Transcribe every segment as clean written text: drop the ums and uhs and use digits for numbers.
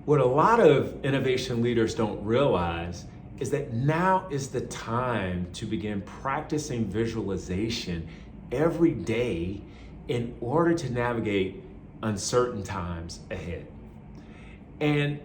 What a lot of innovation leaders don't realize is that now is the time to begin practicing visualization every day in order to navigate uncertain times ahead. And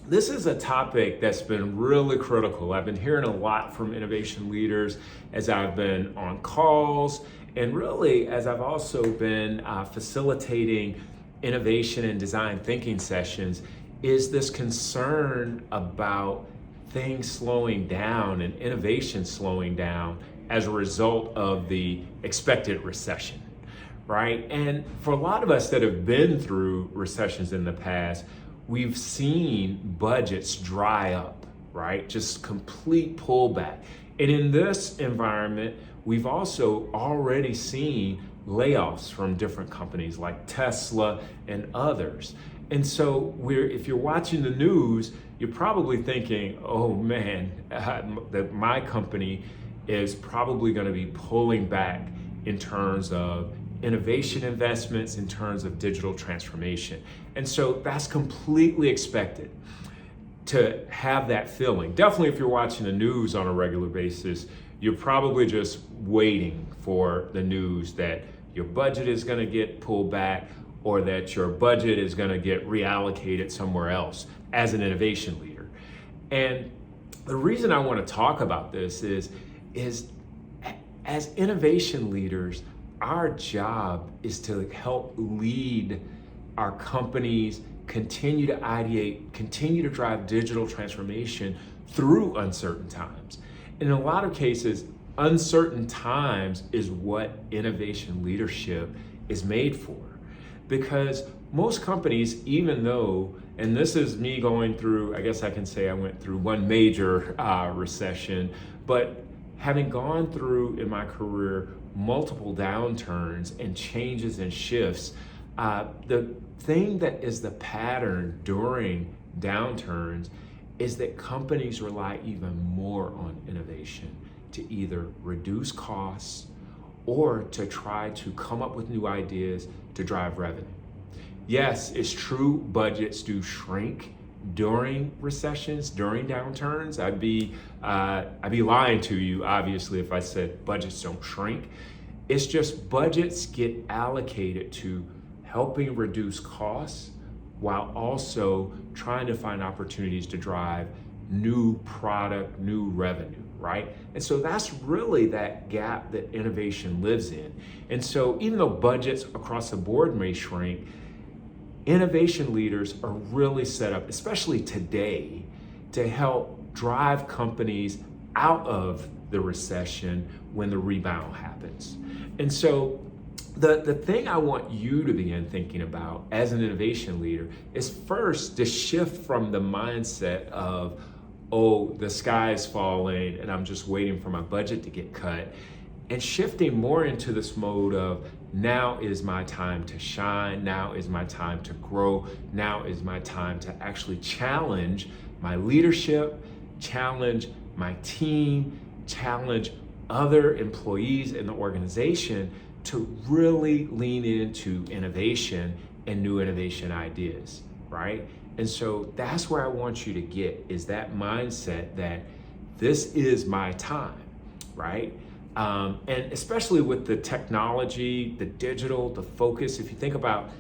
this is a topic that's been really critical. I've been hearing a lot from innovation leaders as I've been on calls, and really as I've also been facilitating innovation and design thinking sessions, is this concern about things slowing down and innovation slowing down as a result of the expected recession, right? And for a lot of us that have been through recessions in the past, we've seen budgets dry up, right? Just complete pullback. And in this environment, we've also already seen layoffs from different companies like Tesla and others. And so if you're watching the news, you're probably thinking, oh man, that my company is probably going to be pulling back in terms of innovation investments, in terms of digital transformation. And so that's completely expected to have that feeling. Definitely if you're watching the news on a regular basis, you're probably just waiting for the news that your budget is going to get pulled back or that your budget is going to get reallocated somewhere else as an innovation leader. And the reason I want to talk about this is as innovation leaders, our job is to help lead our companies continue to ideate, continue to drive digital transformation through uncertain times. In a lot of cases, uncertain times is what innovation leadership is made for. Because most companies, even though, and this is me going through, I guess I can say I went through one major recession, but having gone through in my career multiple downturns and changes and shifts, the thing that is the pattern during downturns is that companies rely even more on innovation to either reduce costs or to try to come up with new ideas to drive revenue. Yes, it's true, budgets do shrink during recessions, during downturns. I'd be lying to you, obviously, if I said budgets don't shrink. It's just budgets get allocated to helping reduce costs while also trying to find opportunities to drive new product, new revenue, right? And so that's really that gap that innovation lives in. And so even though budgets across the board may shrink, innovation leaders are really set up, especially today, to help drive companies out of the recession when the rebound happens. And so the thing I want you to begin thinking about as an innovation leader is first to shift from the mindset of, oh, the sky is falling and I'm just waiting for my budget to get cut, and shifting more into this mode of, now is my time to shine, now is my time to grow, now is my time to actually challenge my leadership, challenge my team, challenge other employees in the organization to really lean into innovation and new innovation ideas, right? And so that's where I want you to get, is that mindset that this is my time, right? And especially with the technology, the digital, the focus, if you think about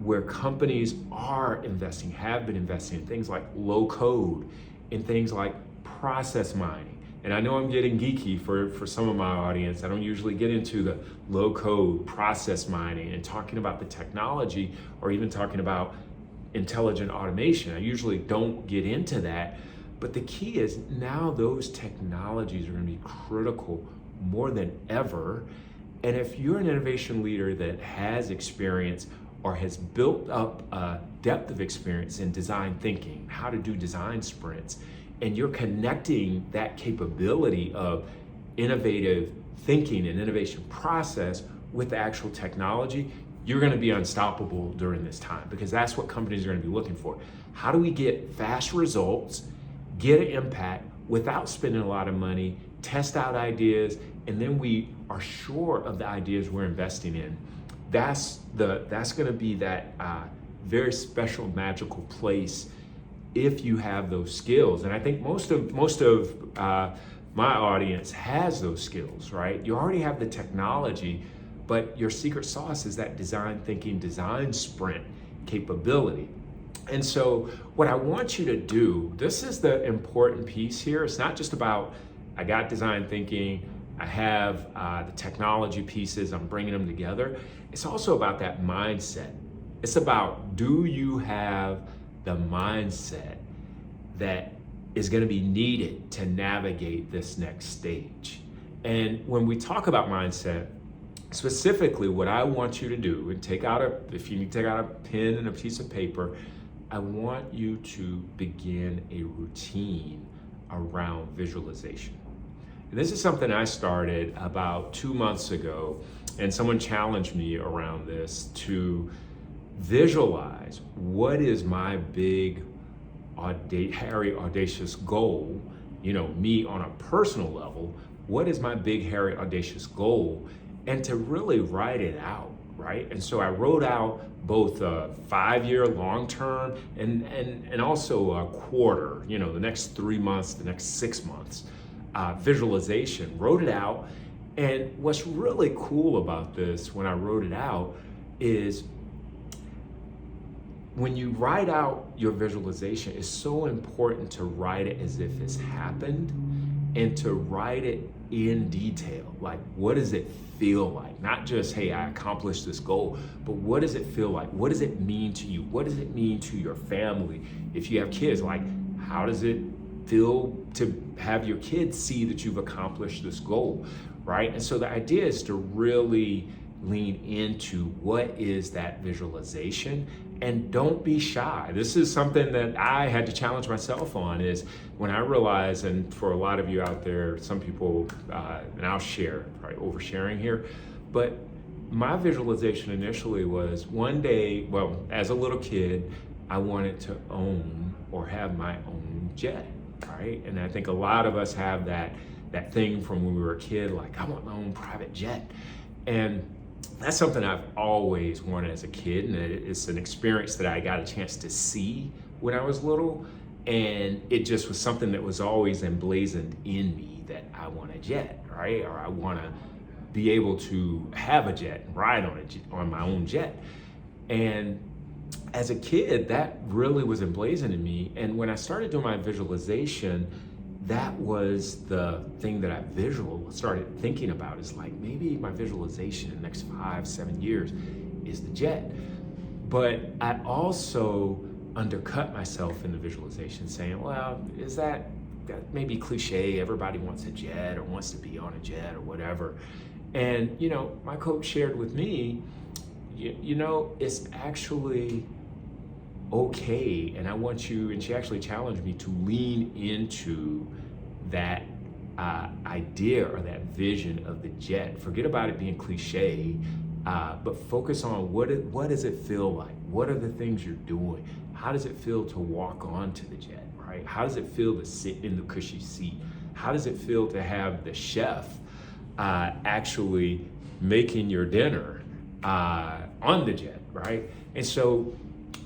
where companies are investing, have been investing in things like low code, in things like process mining. And I know I'm getting geeky for some of my audience. I don't usually get into the low code process mining and talking about the technology or even talking about intelligent automation. I usually don't get into that. But the key is now those technologies are going to be critical more than ever. And if you're an innovation leader that has experience or has built up a depth of experience in design thinking, how to do design sprints, and you're connecting that capability of innovative thinking and innovation process with the actual technology, you're going to be unstoppable during this time, because that's what companies are going to be looking for. How do we get fast results, get an impact without spending a lot of money, test out ideas, and then we are sure of the ideas we're investing in? That's going to be that very special, magical place if you have those skills. And I think most of my audience has those skills, right? You already have the technology, but your secret sauce is that design thinking, design sprint capability. And so what I want you to do, this is the important piece here. It's not just about, I got design thinking, I have the technology pieces, I'm bringing them together. It's also about that mindset. It's about, do you have the mindset that is going to be needed to navigate this next stage? And when we talk about mindset, specifically what I want you to do, and if you need to take out a pen and a piece of paper, I want you to begin a routine around visualization. And this is something I started about 2 months ago, and someone challenged me around this to visualize what is my big, hairy, audacious goal, me on a personal level, what is my big, hairy, audacious goal, and to really write it out, right? And so I wrote out both a 5-year long-term and also a quarter, the next 3 months, the next 6 months, visualization, wrote it out. And what's really cool about this when I wrote it out is when you write out your visualization, it's so important to write it as if it's happened and to write it in detail. Like, what does it feel like? Not just, hey, I accomplished this goal, but what does it feel like? What does it mean to you? What does it mean to your family? If you have kids, like, how does it feel to have your kids see that you've accomplished this goal, right? And so the idea is to really lean into what is that visualization, and don't be shy. This is something that I had to challenge myself on, is when I realized, and for a lot of you out there, some people, and I'll share, probably oversharing here, but my visualization initially was one day, well, as a little kid, I wanted to own or have my own jet, right? And I think a lot of us have that thing from when we were a kid, like, I want my own private jet. And that's something I've always wanted as a kid, and it's an experience that I got a chance to see when I was little, and it just was something that was always emblazoned in me that I want a jet, right? Or I want to be able to have a jet and ride on my own jet. And as a kid, that really was emblazoned in me, and when I started doing my visualization, that was the thing that I started thinking about, is like, maybe my visualization in the next 5-7 years is the jet. But I also undercut myself in the visualization, saying, well, is that may be cliche, everybody wants a jet or wants to be on a jet or whatever. And my coach shared with me, it's actually okay, and I want you, and she actually challenged me to lean into that idea or that vision of the jet. Forget about it being cliche, but focus on what does it feel like? What are the things you're doing? How does it feel to walk onto the jet, right? How does it feel to sit in the cushy seat? How does it feel to have the chef actually making your dinner on the jet, right? And so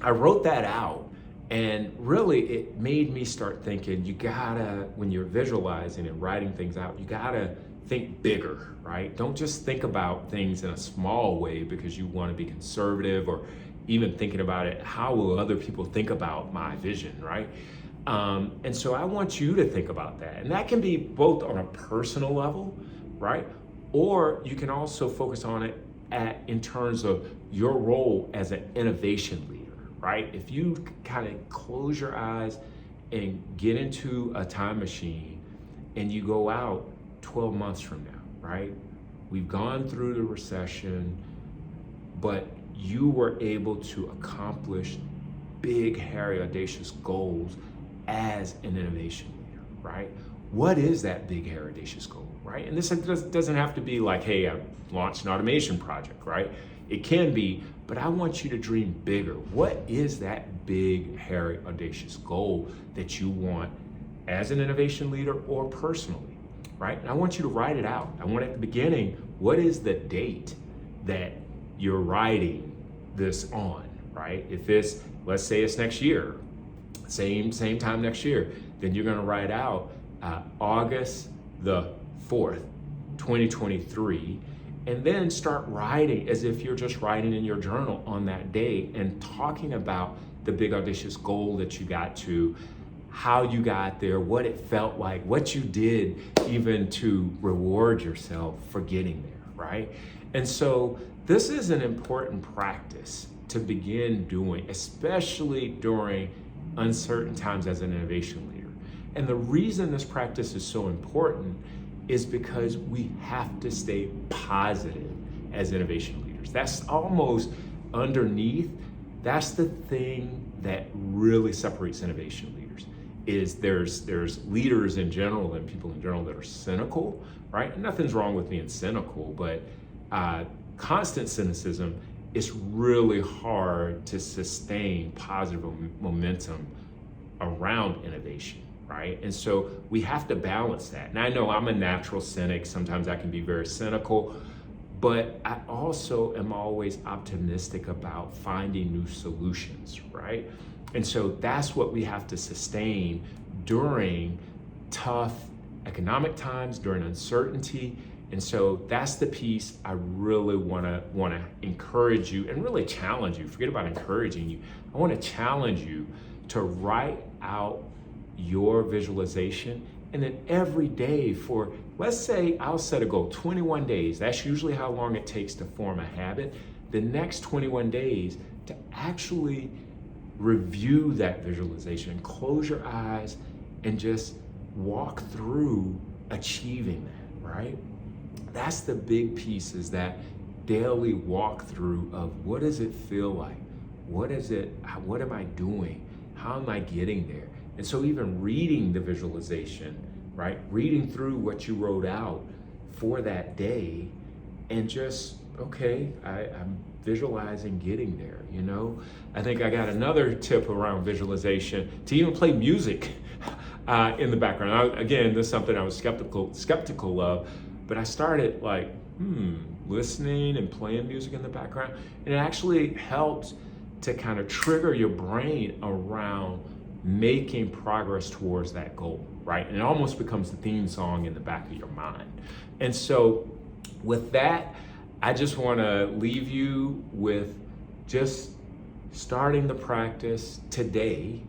I wrote that out, and really it made me start thinking, when you're visualizing and writing things out, you gotta think bigger, right? Don't just think about things in a small way because you want to be conservative, or even thinking about it, how will other people think about my vision, right? And so I want you to think about that. And that can be both on a personal level, right? Or you can also focus on it in terms of your role as an innovation leader, right? If you kind of close your eyes and get into a time machine and you go out 12 months from now, right? We've gone through the recession, but you were able to accomplish big, hairy, audacious goals as an innovation leader, right? What is that big, hairy, audacious goal, right? And this doesn't have to be like, hey, I launched an automation project, right? It can be, but I want you to dream bigger. What is that big, hairy, audacious goal that you want as an innovation leader or personally, right? And I want you to write it out. I want at the beginning, what is the date that you're writing this on, right? right? If it's, let's say it's next year, same time next year, then you're gonna write out August the 4th, 2023, and then start writing as if you're just writing in your journal on that day and talking about the big audacious goal that you got to, how you got there, what it felt like, what you did even to reward yourself for getting there, right? And so this is an important practice to begin doing, especially during uncertain times as an innovation leader. And the reason this practice is so important is because we have to stay positive as innovation leaders. That's almost underneath, that's the thing that really separates innovation leaders, is there's leaders in general and people in general that are cynical, right? And nothing's wrong with being cynical, but constant cynicism is really hard to sustain positive momentum around innovation, right? And so we have to balance that. And I know I'm a natural cynic. Sometimes I can be very cynical, but I also am always optimistic about finding new solutions, right? And so that's what we have to sustain during tough economic times, during uncertainty. And so that's the piece I really wanna encourage you and really challenge you. Forget about encouraging you. I wanna challenge you to write out your visualization, and then every day for, let's say I'll set a goal, 21 days. That's usually how long it takes to form a habit. The next 21 days to actually review that visualization, close your eyes and just walk through achieving that, right? That's the big piece, is that daily walkthrough of what does it feel like? What am I doing? How am I getting there? And so even reading the visualization, right? Reading through what you wrote out for that day and just, okay, I'm visualizing getting there, you know? I think I got another tip around visualization, to even play music in the background. Again, this is something I was skeptical of, but I started like, listening and playing music in the background. And it actually helps to kind of trigger your brain around making progress towards that goal, right? And it almost becomes the theme song in the back of your mind. And so with that, I just want to leave you with just starting the practice today.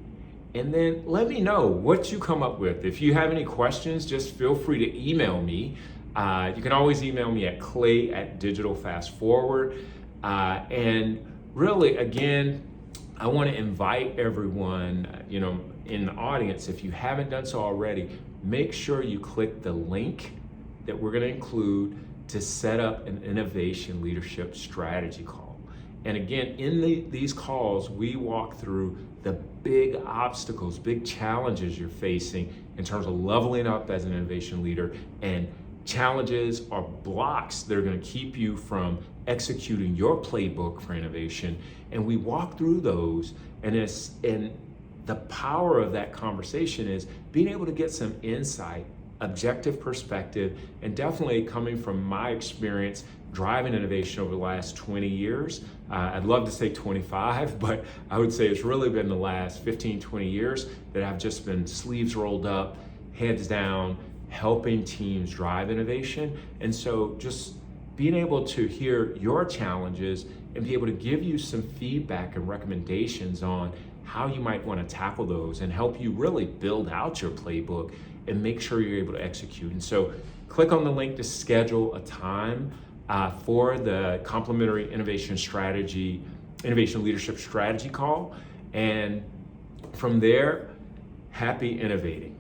And then let me know what you come up with. If you have any questions, just feel free to email me. You can always email me at clay@digitalfastforward. And really, again, I want to invite everyone, in the audience, if you haven't done so already, make sure you click the link that we're going to include to set up an innovation leadership strategy call. And again, in these calls, we walk through the big obstacles, big challenges you're facing in terms of leveling up as an innovation leader, and challenges or blocks that are going to keep you from executing your playbook for innovation. And we walk through those, and the power of that conversation is being able to get some insight, objective perspective, and definitely coming from my experience driving innovation over the last 20 years. I'd love to say 25, but I would say it's really been the last 15, 20 years that I've just been sleeves rolled up, heads down, helping teams drive innovation. And so just being able to hear your challenges and be able to give you some feedback and recommendations on how you might want to tackle those and help you really build out your playbook and make sure you're able to execute. And so click on the link to schedule a time for the complimentary innovation leadership strategy call. And from there, happy innovating.